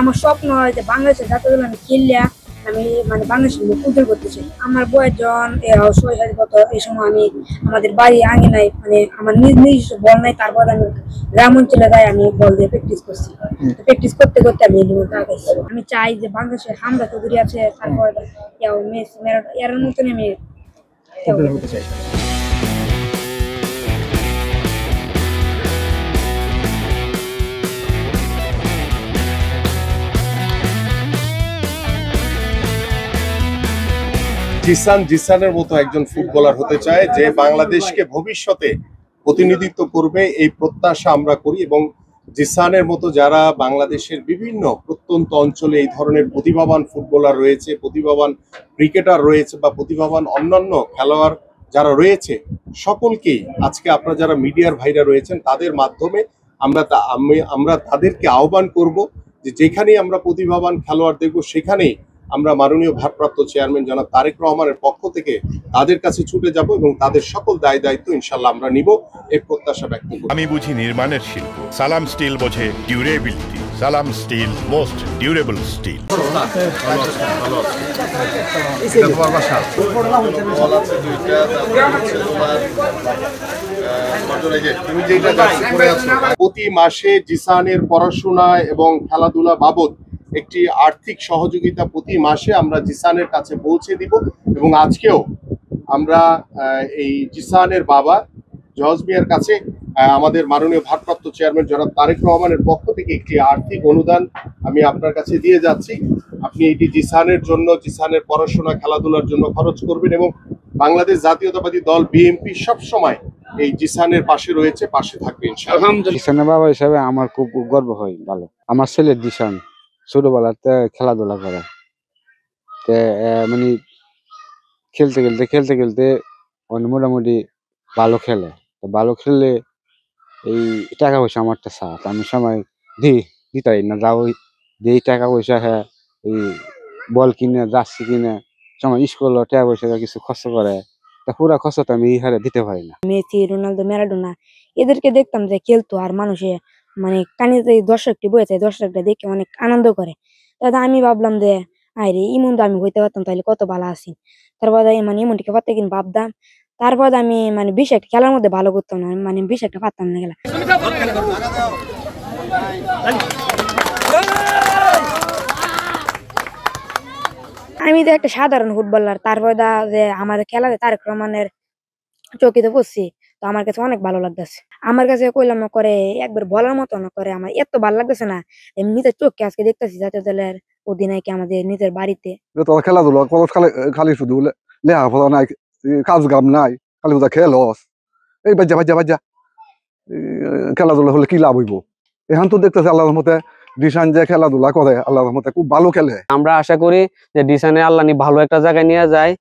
আমার স্বপ্ন হয় যে বাংলাদেশের জাতীয় দল আমি খেললে আমি মানে বাংলাদেশের মুখ উজ্জ্বল করতে চাই। আমার বয়স যখন ৬-৭ বছর, এই সময় আমি আমাদের বাড়ি আঙিনায় মানে আমার নিজস্ব বল নাই, তারপর আমি গ্রাম অঞ্চলে যাই, আমি বল দিয়ে প্র্যাকটিস করছি। প্র্যাকটিস করতে করতে আমি এর মধ্যে আগাইছি। আমি চাই যে বাংলাদেশের হামজা চৌধুরী আছে, তারপর মেসি, ম্যারাডোনা এর মতন আমি হতে চাই। জিসানের মতো একজন ফুটবলার হতে চায় যে বাংলাদেশকে ভবিষ্যতে প্রতিনিধিত্ব করবে, এই প্রত্যাশা আমরা করি। এবং জিসানের মতো যারা বাংলাদেশের বিভিন্ন প্রত্যন্ত অঞ্চলে এই ধরনের প্রতিভাবান ফুটবলার রয়েছে, প্রতিভাবান ক্রিকেটার রয়েছে বা প্রতিভাবান অন্যান্য খেলোয়াড় যারা রয়েছে, সকলকেই আজকে আপনারা যারা মিডিয়ার ভাইরা রয়েছেন তাদের মাধ্যমে আমরা তাদেরকে আহ্বান করব যে যেখানেই আমরা প্রতিভাবান খেলোয়াড় দেখব সেখানেই আমরা মাননীয় ভারপ্রাপ্ত চেয়ারম্যান জনাব তারেক রহমানের পক্ষ থেকে তাদের কাছে ছুটে যাব এবং তাদের সকল দায় দায়িত্ব ইনশাল্লাহ আমরা নিব, এই প্রত্যাশা ব্যক্ত করি। আমি বুঝি নির্মাণের শিল্প, সালাম স্টিল বোঝে ডিউরেবিলিটি। সালাম স্টিল, মোস্ট ডিউরেবল স্টিল। প্রতি মাসে জিসানের পড়াশোনা এবং খেলাধুলা বাবদ একটি আর্থিক সহযোগিতা প্রতি মাসে আমরা জিসানের কাছে পৌঁছে দিব। এবং আজকেও আমরা এই জিসানের বাবা জজ মিয়ার কাছে আমাদের মাননীয় ভারপ্রাপ্ত চেয়ারম্যান জনাব তারেক রহমানের পক্ষ থেকে একটি আর্থিক অনুদান আমি আপনার কাছে দিয়ে যাচ্ছি। আপনি এটি জিসানের জন্য, জিসানের পড়াশোনা খেলাধুলার জন্য খরচ করবেন। এবং বাংলাদেশ জাতীয়তাবাদী দল বিএনপি সবসময় এই জিসানের পাশে রয়েছে, পাশে থাকবে ইনশাআল্লাহ। জিসানের বাবা হিসাবে আমার খুব গর্ব হয়। ভালো, আমার ছেলে জিসান ছোটবেলাতে খেলাধুলা করে, মানে খেলতে খেলতে মোটামুটি ভালো খেলে। ভালো খেললে এই টাকা পয়সা আমারটা সাথ আমি সময় দিতাই না, যাও দিই টাকা পয়সা। হ্যাঁ, এই বল কিনে, জার্সি কিনে, সময় স্কুল টাকা পয়সা কিছু খরচ করে, তা পুরা খরচটা আমি এই হারে দিতে পারি না। মেসি, রোনালদো, ম্যারাডোনা এদেরকে দেখতাম যে খেলতো, আর মানুষে মানে কানিতে দর্শকটি বয়েছে, দর্শকটা দেখে অনেক আনন্দ করে। দাদা আমি ভাবলাম যে আরে ইমন তো আমি হইতে পারতাম, তাহলে কত ভালো আছি। তারপর মানে ইমনটিকে পারতে কিনা ভাবতাম। তারপর আমি মানে বেশি একটা খেলার মধ্যে ভালো করতাম না, মানে বেশি একটা পারতাম না খেলা। আমি তো একটা সাধারণ ফুটবলার, তারপর যে আমাদের খেলাতে তারেক রহমানের চৌকিতে পড়ছি, তো আমার কাছে অনেক ভালো লাগতেছে। আমার কাছে কইলাম না করে একবার বলার মতো না করে, আমার এত ভালো লাগতেছে না, নিজের চোখকে আজকে দেখতেছি জাতীয় দলের অধিনায়ক আমাদের নিজের বাড়িতে। খেলাধুলা খালি শুধু লেখাপড়া নাই, কাজ কাম নাই, খালি খেলস এই বাজ্যা খেলাধুলা হলে কি লাভ হইব? এখন তো দেখতেছে আল্লাহর মতে ডিসান যে খেলাধুলা করে আল্লাহর মতে খুব ভালো খেলে। আমরা আশা করি যে ডিসানে আল্লাহ ভালো একটা জায়গায় নিয়ে যায়।